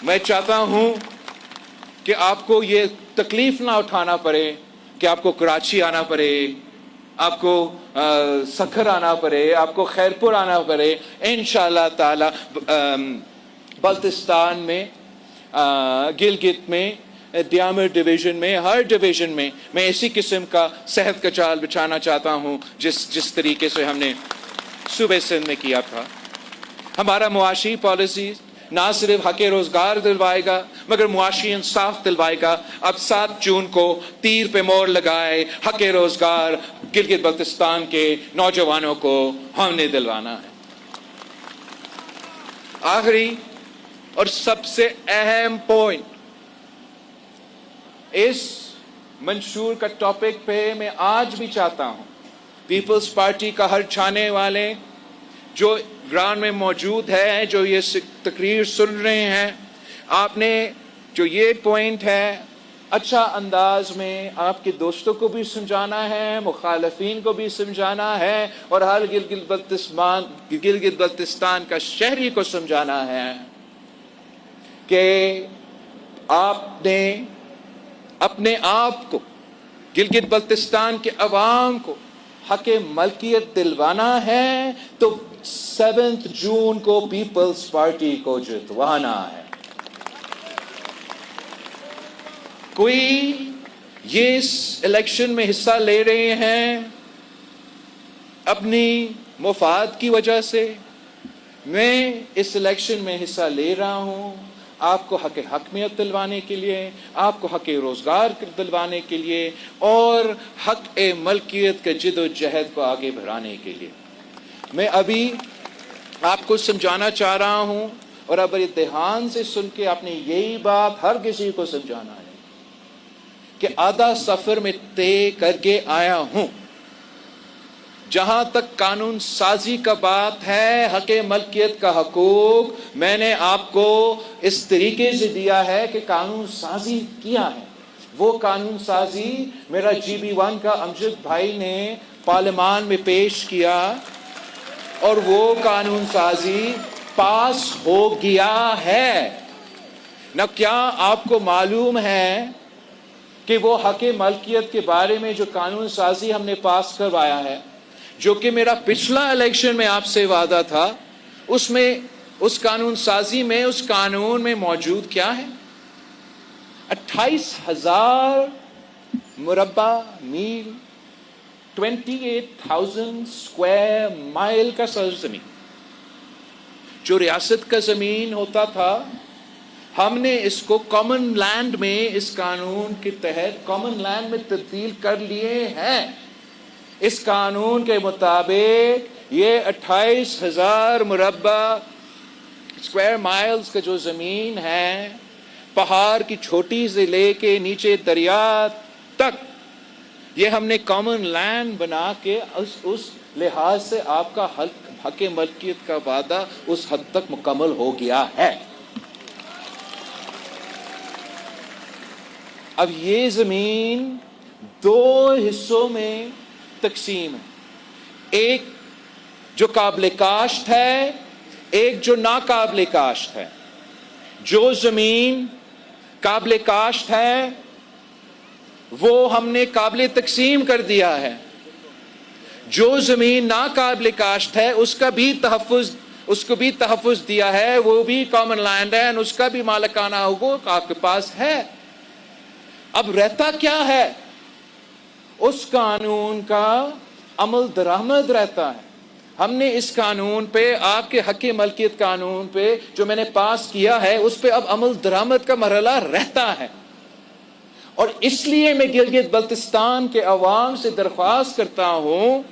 میں چاہتا ہوں کہ آپ کو یہ تکلیف نہ اٹھانا پڑے کہ آپ کو کراچی آنا پڑے، آپ کو سکھر آنا پڑے، آپ کو خیرپور آنا پڑے۔ انشاءاللہ تعالی بلتستان میں، گلگت میں، دیامر ڈویژن میں، ہر ڈویژن میں میں اسی قسم کا صحت کا جال بچھانا چاہتا ہوں جس طریقے سے ہم نے صوبہ سندھ میں کیا تھا۔ ہمارا معاشی پالیسی نہ صرف حق روزگار دلوائے گا مگر معاشی انصاف دلوائے گا۔ اب 7 جون کو تیر پہ مور لگائے حق روزگار گلگت بلتستان کے نوجوانوں کو ہم نے دلوانا ہے۔ آخری اور سب سے اہم پوائنٹ اس منشور کا ٹاپک پہ میں آج بھی چاہتا ہوں پیپلز پارٹی کا ہر چاہنے والے جو گراؤنڈ میں موجود ہے، جو یہ تقریر سن رہے ہیں، آپ نے جو یہ پوائنٹ ہے اچھا انداز میں آپ کے دوستوں کو بھی سمجھانا ہے، مخالفین کو بھی سمجھانا ہے، اور ہر گلگت بلتستان کا شہری کو سمجھانا ہے کہ آپ نے اپنے آپ کو، گلگت بلتستان کے عوام کو حق ملکیت دلوانا ہے تو 7 جون کو پیپلز پارٹی کو جتوانا ہے۔ کوئی یہ اس الیکشن میں حصہ لے رہے ہیں اپنی مفاد کی وجہ سے، میں اس الیکشن میں حصہ لے رہا ہوں آپ کو حق حکمیت دلوانے کے لیے، آپ کو حق روزگار دلوانے کے لیے، اور حق ملکیت کے جد و جہد کو آگے بڑھانے کے لیے۔ میں ابھی آپ کو سمجھانا چاہ رہا ہوں، اور اب یہ دھیان سے سن کے آپ نے یہی بات ہر کسی کو سمجھانا ہے کہ آدھا سفر میں طے کر کے آیا ہوں۔ جہاں تک قانون سازی کا بات ہے، حق ملکیت کا حقوق میں نے آپ کو اس طریقے سے دیا ہے کہ قانون سازی کیا ہے۔ وہ قانون سازی میرا GB1 کا امجد بھائی نے پارلیمان میں پیش کیا، اور وہ قانون سازی پاس ہو گیا ہے۔ نہ کیا آپ کو معلوم ہے کہ وہ حق ملکیت کے بارے میں جو قانون سازی ہم نے پاس کروایا ہے، جو کہ میرا پچھلا الیکشن میں آپ سے وعدہ تھا، اس میں، اس قانون سازی میں، اس قانون میں موجود کیا ہے؟ 28,000 مربع میل، 28,000 اسکوائر مائل کا سرزمین جو ریاست کا زمین ہوتا تھا، ہم نے اس کو کامن لینڈ میں، اس قانون کے تحت کامن لینڈ میں تبدیل کر لیے ہیں۔ اس قانون کے مطابق یہ 28,000 مربع اسکوائر مائلز کا جو زمین ہے، پہاڑ کی چھوٹی سے لے کے نیچے دریا تک، یہ ہم نے کامن لینڈ بنا کے اس لحاظ سے آپ کا حق ملکیت کا وعدہ اس حد تک مکمل ہو گیا ہے۔ اب یہ زمین 2 حصوں میں تقسیم ہے، ایک جو قابل کاشت ہے، ایک جو ناقابل کاشت ہے۔ جو زمین قابل کاشت ہے وہ ہم نے قابل تقسیم کر دیا ہے۔ جو زمین ناقابل کاشت ہے اس کو بھی تحفظ دیا ہے، وہ بھی کامن لینڈ ہے، اس کا بھی مالکانہ حقوق آپ کے پاس ہے۔ اب رہتا کیا ہے؟ اس قانون کا عمل درآمد رہتا ہے۔ ہم نے اس قانون پہ، آپ کے حق ملکیت قانون پہ جو میں نے پاس کیا ہے، اس پہ اب عمل درآمد کا مرحلہ رہتا ہے۔ اور اس لیے میں گلگت بلتستان کے عوام سے درخواست کرتا ہوں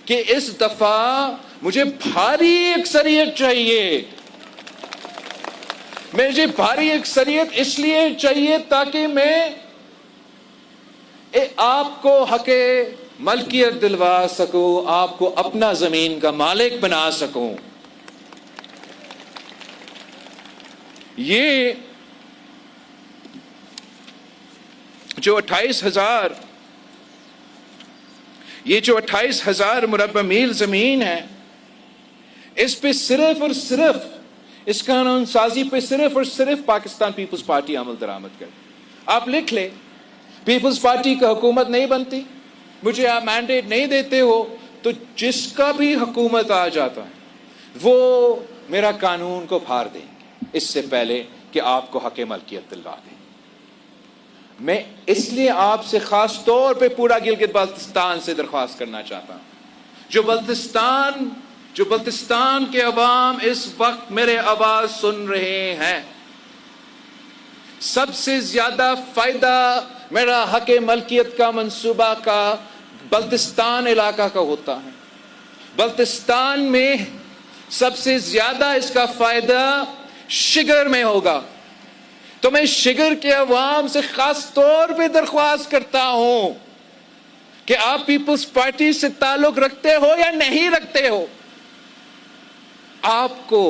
کہ اس دفعہ مجھے بھاری اکثریت چاہیے۔ مجھے بھاری اکثریت اس لیے چاہیے تاکہ میں آپ کو حق ملکیت دلوا سکوں، آپ کو اپنا زمین کا مالک بنا سکوں۔ یہ جو 28,000 مربع میل زمین ہے، اس پہ صرف اور صرف اس قانون سازی پہ صرف اور صرف پاکستان پیپلز پارٹی عمل درآمد کرے. آپ لکھ لیں پیپلز پارٹی کا حکومت نہیں بنتی, مجھے آپ مینڈیٹ نہیں دیتے ہو, تو جس کا بھی حکومت آ جاتا ہے وہ میرا قانون کو پھاڑ دیں گے اس سے پہلے کہ آپ کو حق ملکیت دلوا دیں. میں اس لیے آپ سے خاص طور پہ پورا گلگت بلتستان سے درخواست کرنا چاہتا ہوں, جو بلتستان کے عوام اس وقت میرے آواز سن رہے ہیں, سب سے زیادہ فائدہ میرا حق ملکیت کا منصوبہ کا بلتستان علاقہ کا ہوتا ہے. بلتستان میں سب سے زیادہ اس کا فائدہ شگر میں ہوگا. تو میں شگر کے عوام سے خاص طور پہ درخواست کرتا ہوں کہ آپ پیپلز پارٹی سے تعلق رکھتے ہو یا نہیں رکھتے ہو, آپ کو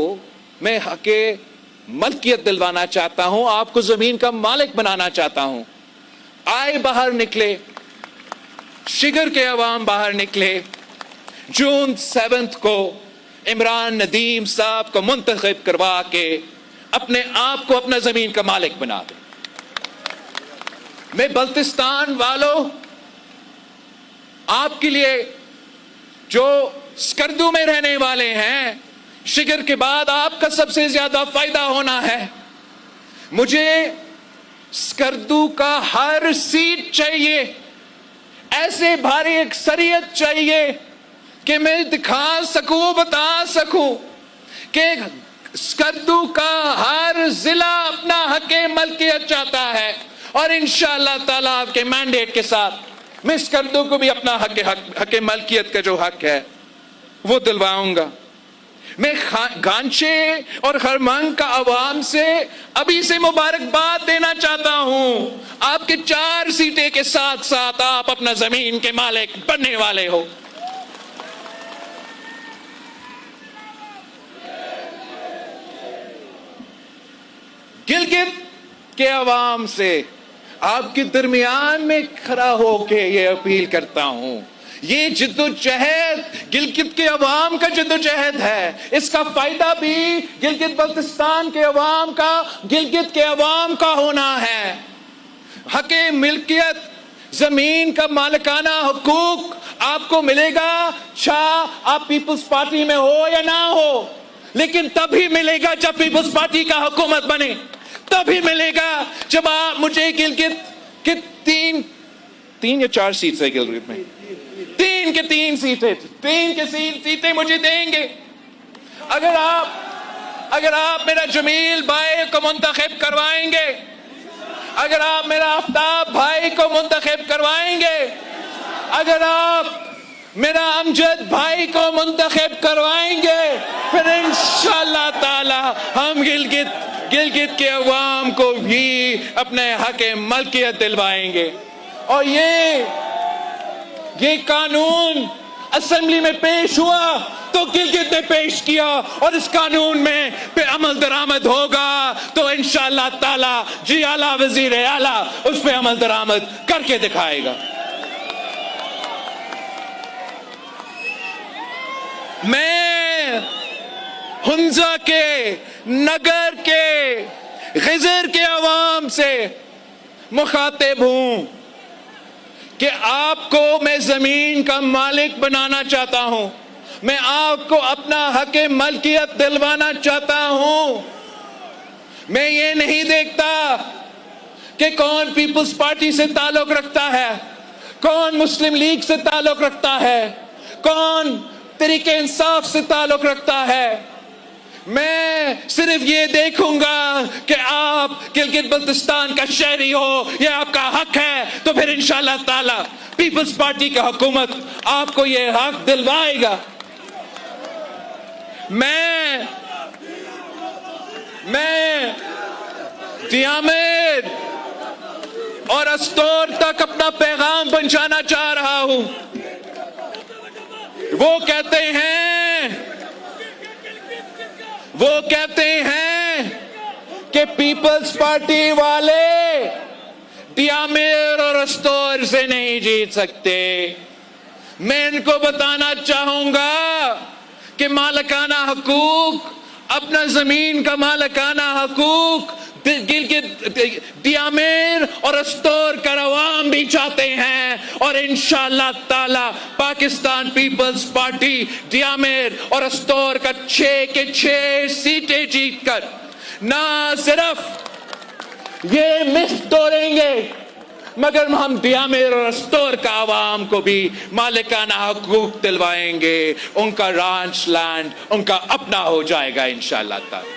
میں حق ملکیت دلوانا چاہتا ہوں, آپ کو زمین کا مالک بنانا چاہتا ہوں. آئے باہر نکلے, شگر کے عوام باہر نکلے, جون 7 کو عمران ندیم صاحب کو منتخب کروا کے اپنے آپ کو اپنا زمین کا مالک بنا دیں. میں بلتستان والوں آپ کے لیے جو سکردو میں رہنے والے ہیں, شگر کے بعد آپ کا سب سے زیادہ فائدہ ہونا ہے. مجھے سکردو کا ہر سیٹ چاہیے, ایسے بھاری اکثریت چاہیے کہ میں دکھا سکوں, بتا سکوں کہ سکردو کا ہر ضلع اپنا حق ملکیت چاہتا ہے, اور انشاءاللہ تعالیٰ آپ کے مینڈیٹ کے ساتھ میں سکردو کو بھی اپنا حق ملکیت کا جو حق ہے وہ دلواؤں گا. میں گانچے اور خرمنگ کا عوام سے ابھی سے مبارکباد دینا چاہتا ہوں. آپ کے 4 سیٹیں کے ساتھ ساتھ آپ اپنا زمین کے مالک بننے والے ہو. گلگت کے عوام سے آپ کے درمیان میں کھڑا ہو کے یہ اپیل کرتا ہوں, یہ جد و جہد گلگت کے عوام کا جد و جہد ہے. اس کا فائدہ بھی گلگت بلتستان کے عوام کا, گلگت کے عوام کا ہونا ہے. حق ملکیت, زمین کا مالکانہ حقوق آپ کو ملے گا, چاہے آپ پیپلز پارٹی میں ہو یا نہ ہو, لیکن تبھی ملے گا جب پیپلز پارٹی کا حکومت بنے. تبھی ملے گا جب آپ مجھے گلگت کے 3 یا 4 سیٹ ہے گلگت میں, 3 سیٹیں مجھے دیں گے. اگر آپ میرا جمیل بھائی کو منتخب کروائیں گے, اگر آپ میرا آفتاب بھائی کو منتخب کروائیں گے, اگر آپ میرا امجد بھائی کو منتخب کروائیں گے, پھر انشاءاللہ تعالی ہم گلگت کے عوام کو بھی اپنے حق ملکیت دلوائیں گے. اور یہ قانون اسمبلی میں پیش ہوا تو گلگت نے پیش کیا, اور اس قانون میں پہ عمل درآمد ہوگا تو انشاءاللہ تعالی جی اعلیٰ وزیر اعلیٰ اس پہ عمل درآمد کر کے دکھائے گا. میں ہنزا کے, نگر کے, غزر کے عوام سے مخاطب ہوں کہ آپ کو میں زمین کا مالک بنانا چاہتا ہوں, میں آپ کو اپنا حق ملکیت دلوانا چاہتا ہوں. میں یہ نہیں دیکھتا کہ کون پیپلز پارٹی سے تعلق رکھتا ہے, کون مسلم لیگ سے تعلق رکھتا ہے, کون تحریک انصاف سے تعلق رکھتا ہے. میں صرف یہ دیکھوں گا کہ آپ گلگت بلتستان کا شہری ہو, یہ آپ کا حق ہے, تو پھر انشاءاللہ تعالی پیپلز پارٹی کا حکومت آپ کو یہ حق دلوائے گا. میں دیامر اور استور تک اپنا پیغام پہنچانا چاہ رہا ہوں. وہ کہتے ہیں کہ پیپلز پارٹی والے دیامر اور استور سے نہیں جیت سکتے. میں ان کو بتانا چاہوں گا کہ مالکانہ حقوق اپنا زمین کا مالکانہ حقوق گلگت دیامیر اور استور کا عوام بھی چاہتے ہیں، اور انشاءاللہ تعالی پاکستان پیپلز پارٹی دیامیر اور استور کا 6 کے 6 سیٹیں جیت کر نہ صرف یہ مس توڑیں گے مگر ہم دیامیر اور استور کا عوام کو بھی مالکانہ حقوق دلوائیں گے، ان کا رانچ لینڈ ان کا اپنا ہو جائے گا انشاءاللہ تعالی۔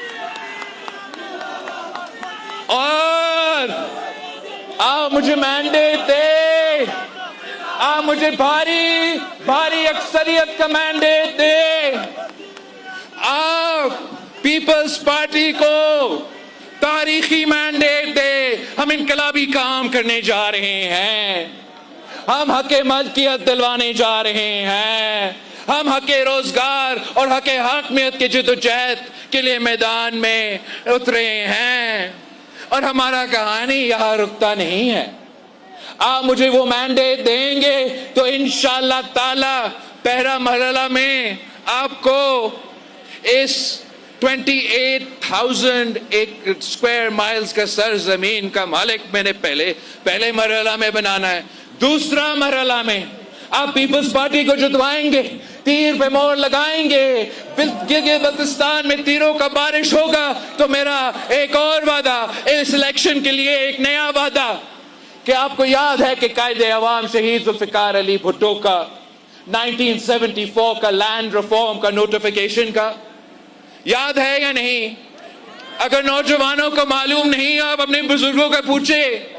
اور آپ مجھے مینڈیٹ دے، آپ مجھے بھاری اکثریت کا مینڈیٹ دے، آپ پیپلز پارٹی کو تاریخی مینڈیٹ دے، ہم انقلابی کام کرنے جا رہے ہیں، ہم حق ملکیت دلوانے جا رہے ہیں، ہم حق روزگار اور حق حاکمیت کے جدوجہد کے لیے میدان میں اترے ہیں، اور ہمارا کہانی یہاں رکتا نہیں ہے۔ آپ مجھے وہ مینڈیٹ دیں گے تو انشاءاللہ تعالی پہلا مرحلہ میں آپ کو اس 28,000 اسکوائر مائلز کا سرزمین کا مالک میں نے پہلے مرحلہ میں بنانا ہے۔ دوسرا مرحلہ میں آپ پیپلز پارٹی کو جتوائیں گے، تیر پہ مور لگائیں گے، گلگت بلتستان میں تیروں کا بارش ہوگا تو میرا ایک اور وعدہ اس الیکشن کے لیے، ایک نیا وعدہ کہ آپ کو یاد ہے کہ قائد عوام شہید ذوالفقار علی بھٹو کا 1974 کا لینڈ ریفارم کا نوٹیفیکیشن کا یاد ہے یا نہیں؟ اگر نوجوانوں کو معلوم نہیں، آپ اپنے بزرگوں کو پوچھیں۔